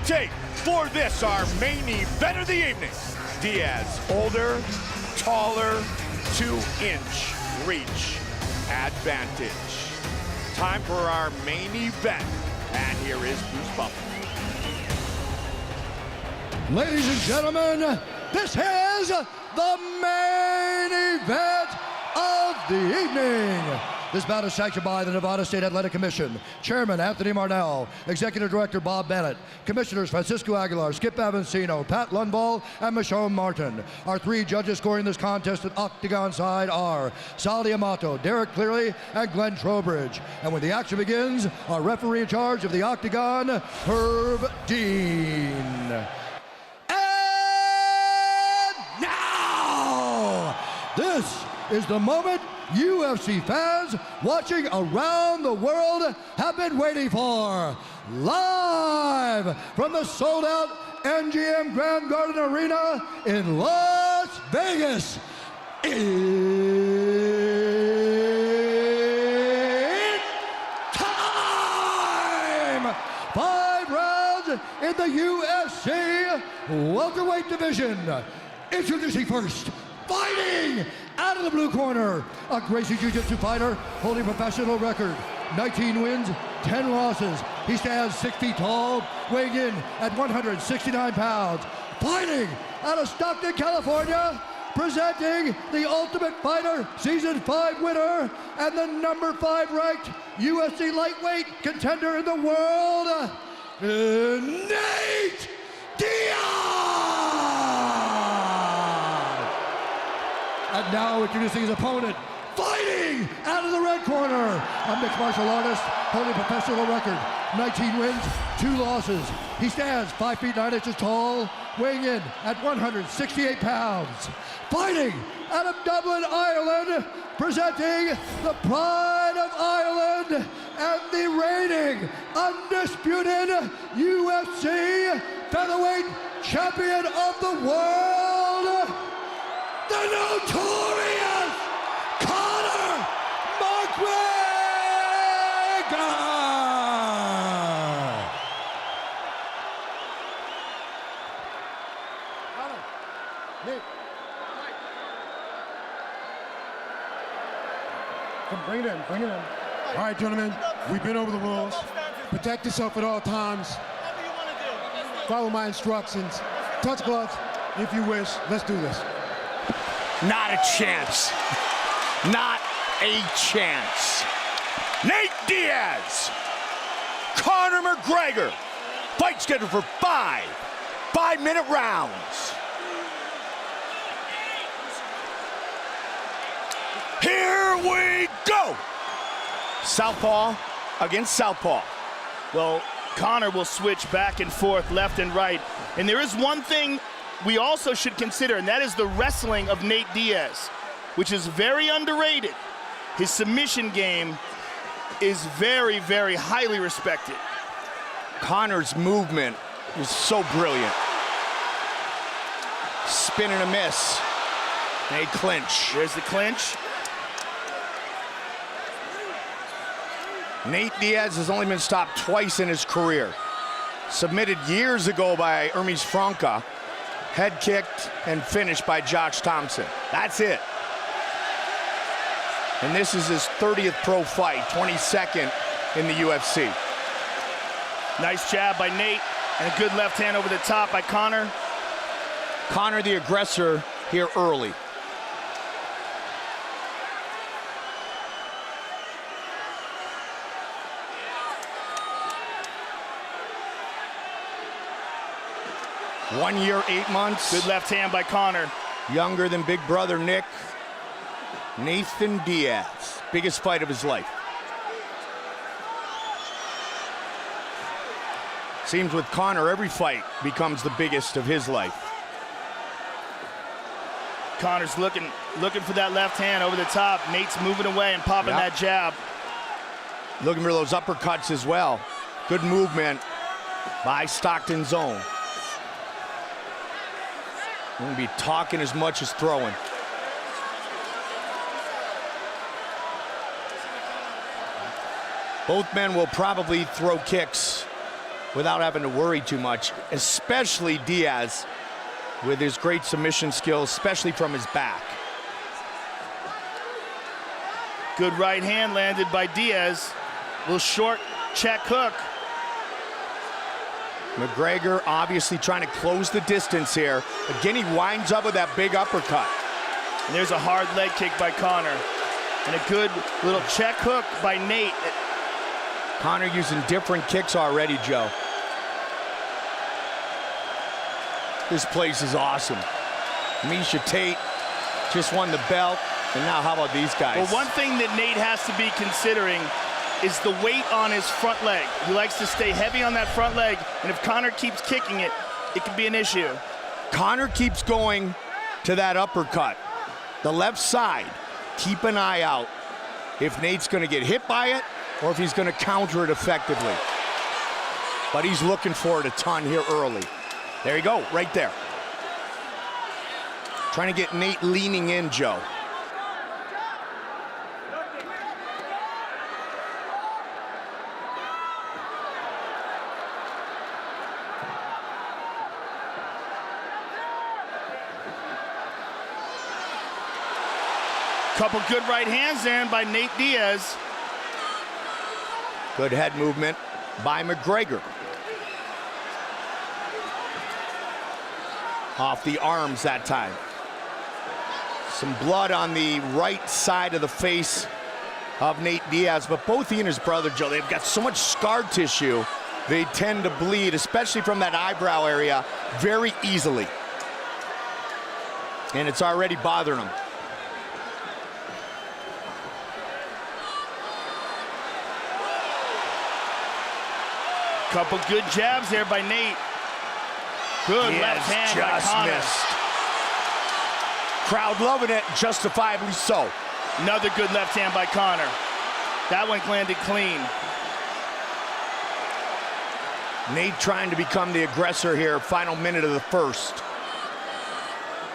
tape for this, our main event of the evening. Diaz, older, taller, 2-inch reach advantage. Time for our main event, and here is Bruce Buffer. Ladies and gentlemen, this is the main event of the evening. This bout is sanctioned by the Nevada State Athletic Commission. Chairman Anthony Marnell, Executive Director Bob Bennett, Commissioners Francisco Aguilar, Skip Avancino, Pat Lundvall, and Michonne Martin. Our three judges scoring this contest at octagon side are Sal Amato, Derek Cleary, and Glenn Trowbridge. And when the action begins, our referee in charge of the octagon, Herb Dean. And now, this is the moment UFC fans watching around the world have been waiting for. Live from the sold-out MGM Grand Garden Arena in Las Vegas. It's time! 5 rounds in the UFC welterweight division. Introducing first, fighting out of the blue corner, a Gracie Jiu-Jitsu fighter holding a professional record, 19 wins, 10 losses. He stands 6 feet tall, weighing in at 169 pounds. Fighting out of Stockton, California, presenting the Ultimate Fighter Season 5 winner and the number 5 ranked UFC lightweight contender in the world, Nate Diaz! And now introducing his opponent, fighting out of the red corner, a mixed martial artist holding a professional record, 19 wins, 2 losses. He stands 5 feet 9 inches tall, weighing in at 168 pounds. Fighting out of Dublin, Ireland, presenting the pride of Ireland and the reigning, undisputed UFC featherweight champion of the world, the notorious Conor McGregor! Conor, Nate. Come, bring it in, bring it in. All right, gentlemen, we've been over the rules. Protect yourself at all times. Follow my instructions. Touch gloves if you wish. Let's do this. Not a chance. Not a chance. Nate Diaz, Conor McGregor. Fight scheduled for 5 5-minute rounds. Here we go. Southpaw against southpaw. Well, Conor will switch back and forth, left and right. And there is one thing we also should consider, and that is the wrestling of Nate Diaz, which is very underrated. His submission game is very, very highly respected. Conor's movement is so brilliant. Spin and a miss. A clinch. There's the clinch. Nate Diaz has only been stopped twice in his career. Submitted years ago by Hermes Franca. Head kicked and finished by Josh Thompson. That's it. And this is his 30th pro fight, 22nd in the UFC. Nice jab by Nate, and a good left hand over the top by Conor. Conor the aggressor here early. One year, 8 months. Good left hand by Conor. Younger than big brother Nick. Nathan Diaz, biggest fight of his life. Seems with Conor, every fight becomes the biggest of his life. Conor's looking for that left hand over the top. Nate's moving away and popping that jab. Looking for those uppercuts as well. Good movement by Stockton's own. Won't be talking as much as throwing. Both men will probably throw kicks without having to worry too much, especially Diaz with his great submission skills, especially from his back. Good right hand landed by Diaz. Little short check hook. McGregor obviously trying to close the distance here. Again, he winds up with that big uppercut. And there's a hard leg kick by Conor. And a good little check hook by Nate. Conor using different kicks already, Joe. This place is awesome. Miesha Tate just won the belt. And now how about these guys? Well, one thing that Nate has to be considering is the weight on his front leg. He likes to stay heavy on that front leg, and if Conor keeps kicking it, it could be an issue. Conor keeps going to that uppercut. The left side, keep an eye out if Nate's gonna get hit by it or if he's gonna counter it effectively. But he's looking for it a ton here early. There you go, right there. Trying to get Nate leaning in, Joe. Couple good right hands in by Nate Diaz. Good head movement by McGregor. Off the arms that time. Some blood on the right side of the face of Nate Diaz, but both he and his brother, Joe, they've got so much scar tissue, they tend to bleed, especially from that eyebrow area, very easily. And it's already bothering them. Couple good jabs there by Nate. Good left hand by Conor. Missed. Crowd loving it, justifiably so. Another good left hand by Conor. That one landed clean. Nate trying to become the aggressor here, final minute of the first.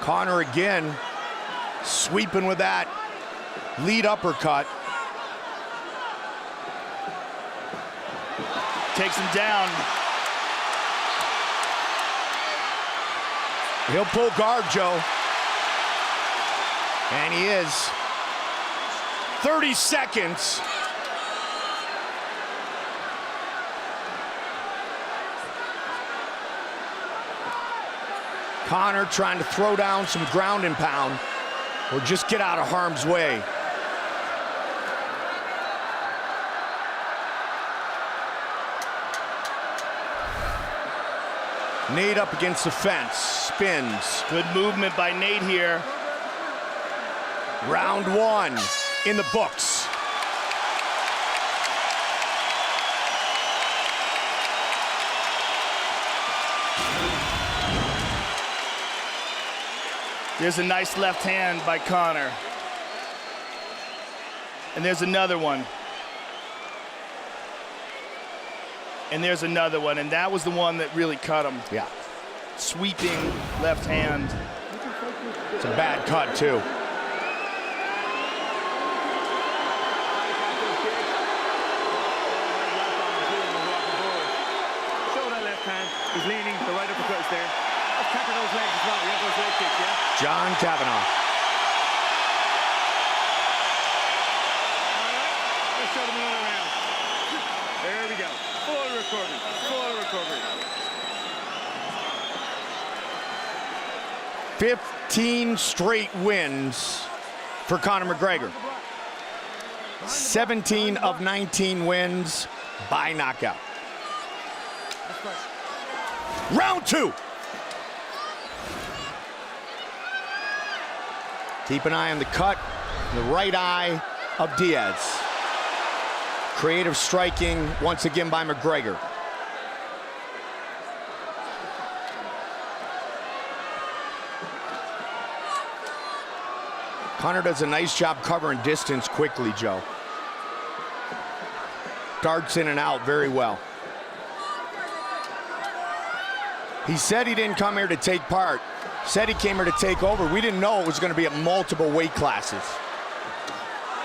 Conor again, sweeping with that lead uppercut. Takes him down. He'll pull guard, Joe. And he is. 30 seconds. Conor trying to throw down some ground and pound or just get out of harm's way. Nate up against the fence, spins. Good movement by Nate here. Round one in the books. There's a nice left hand by Conor. And there's another one. And there's another one, and that was the one that really cut him. Yeah. Sweeping left hand. It's a bad cut, too. Show that left hand. He's leaning. The right uppercut is there. Let's tackle those legs as well. You have those leg kicks, yeah? John Kavanaugh. All right. Let's show them another round. There we go. Full recovery. Full recovery. 15 straight wins for Conor McGregor. 17 of 19 wins by knockout. Round two. Keep an eye on the cut, the right eye of Diaz. Creative striking once again by McGregor. Conor does a nice job covering distance quickly, Joe. Darts in and out very well. He said he didn't come here to take part. Said he came here to take over. We didn't know it was going to be at multiple weight classes.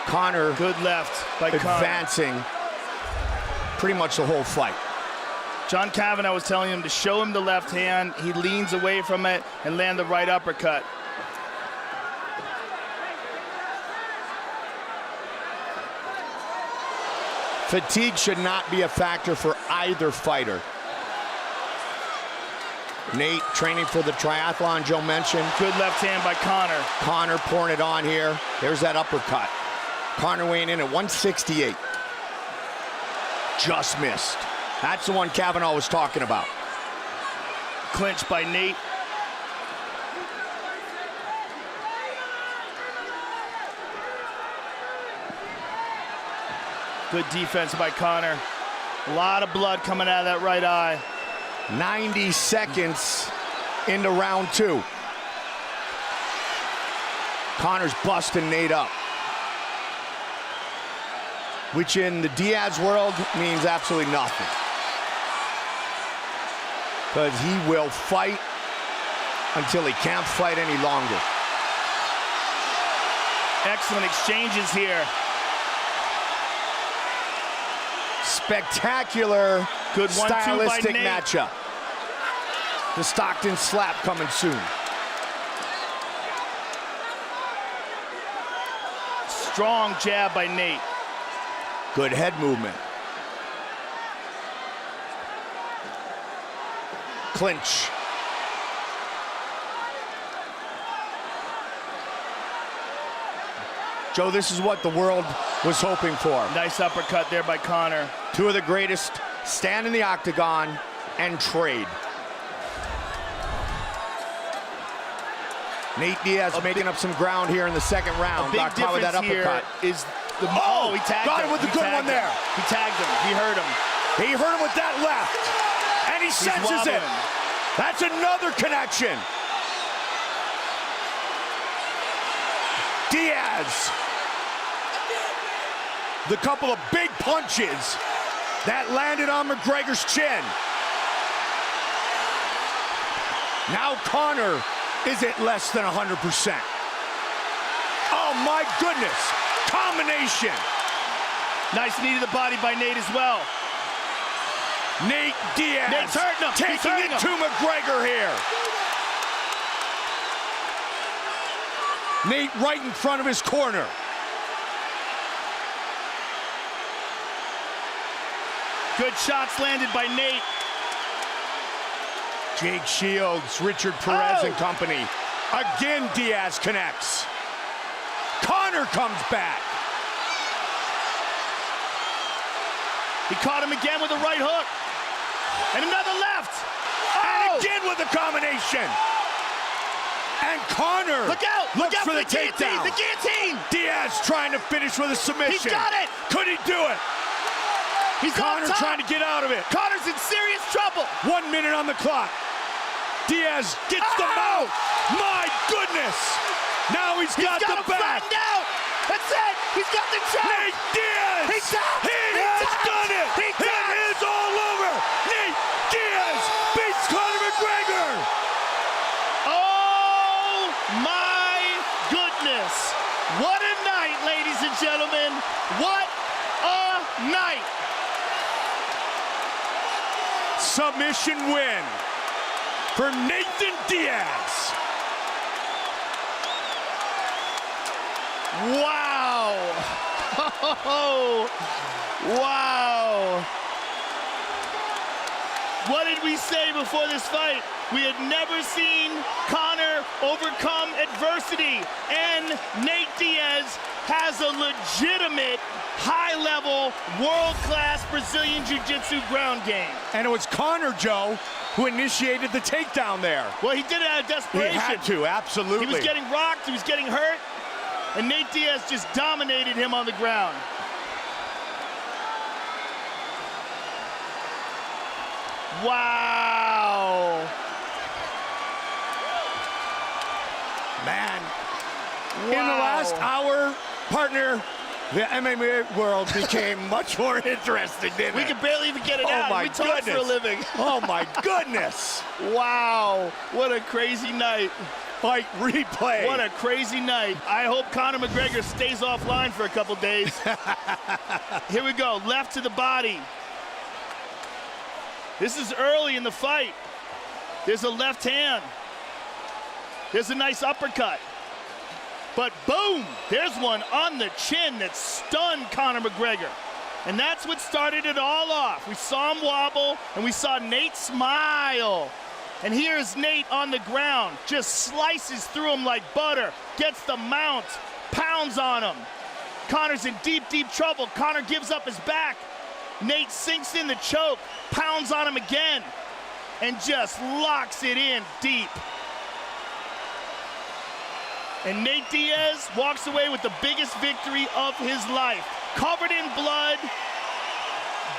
Conor Good left by Conor. advancing pretty much the whole fight. John Kavanagh was telling him to show him the left hand. He leans away from it and land the right uppercut. Fatigue should not be a factor for either fighter. Nate training for the triathlon Joe mentioned. Good left hand by Conor. Conor pouring it on here. There's that uppercut. Conor weighing in at 168. Just missed. That's the one Kavanagh was talking about. Clinch by Nate. Good defense by Conor. A lot of blood coming out of that right eye. 90 seconds into round 2. Conor's busting Nate up, which in the Diaz world means absolutely nothing, because he will fight until he can't fight any longer. Excellent exchanges here. Spectacular, good stylistic by Nate. matchup. The Stockton slap coming soon. Strong jab by Nate. Good head movement. Clinch. Joe, this is what the world was hoping for. Nice uppercut there by Conor. Two of the greatest stand in the octagon and trade. Nate Diaz making up some ground here in the second round. A big Got caught with that difference uppercut. here is the Oh, he tagged got him him with the He good tagged one there. him. He tagged him. He hurt him. He hurt him with that left, and he senses it. wobbling. That's another connection. Diaz. The couple of big punches that landed on McGregor's chin. Now Conor is at less than 100%. Oh my goodness, combination. Nice knee to the body by Nate as well. Nate Diaz Nate's hurting him. He's taking hurting it him. to McGregor here. Nate right in front of his corner. Good shots landed by Nate. Jake Shields, Richard Perez and company. Again, Diaz connects. Conor comes back. He caught him again with a right hook. And another left. And again with a combination. And Conor Look out! looks Look out for the guillotine! takedown. The guillotine! Diaz trying to finish with a submission. He got it! Could he do it? He's Conor on top. trying to get out of it. Connor's in serious trouble. 1 minute on the clock. Diaz gets the mouth. My goodness. Now he's got him the back. flattened out. That's it. He's got the choke. Nate Diaz. He tapped. He He has tapped. done it. He It tapped. is all over. Nate Diaz beats Conor McGregor. Oh my goodness. What a night, ladies and gentlemen. What a night. Submission win for Nathan Diaz. Wow. Oh, wow. What did we say before this fight? We had never seen Conor overcome adversity, and Nate Diaz has a legitimate, high-level, world-class Brazilian Jiu-Jitsu ground game. And it was Conor, Joe, who initiated the takedown there. Well, he did it out of He desperation. had to, absolutely. He was getting rocked, he was getting hurt, and Nate Diaz just dominated him on the ground. Wow. Man, Wow. in the last hour, partner, the MMA world became much more interesting, didn't We it? could barely even get it Oh out. my We talk for a goodness. living. Oh my goodness. Wow. What a crazy night. Fight replay. What a crazy night. I hope Conor McGregor stays offline for a couple days. Here we go. Left to the body. This is early in the fight. There's a left hand. There's a nice uppercut. But boom, there's one on the chin that stunned Conor McGregor. And that's what started it all off. We saw him wobble, and we saw Nate smile. And here's Nate on the ground, just slices through him like butter, gets the mount, pounds on him. Conor's in deep, deep trouble. Conor gives up his back. Nate sinks in the choke, pounds on him again, and just locks it in deep. And Nate Diaz walks away with the biggest victory of his life. Covered in blood,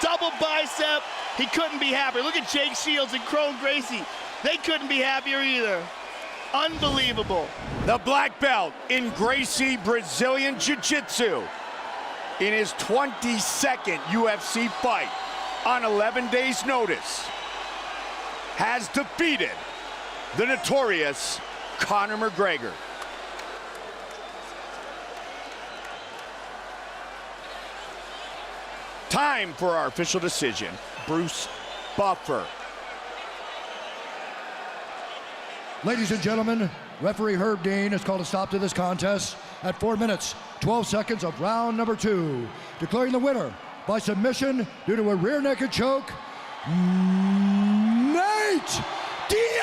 double bicep. He couldn't be happier. Look at Jake Shields and Crone Gracie. They couldn't be happier either. Unbelievable. The black belt in Gracie Brazilian Jiu-Jitsu in his 22nd UFC fight on 11 days' notice has defeated the notorious Conor McGregor. Time for our official decision. Bruce Buffer. Ladies and gentlemen, referee Herb Dean has called a stop to this contest at 4 minutes, 12 seconds of round number 2, declaring the winner by submission due to a rear naked choke, Nate Diaz!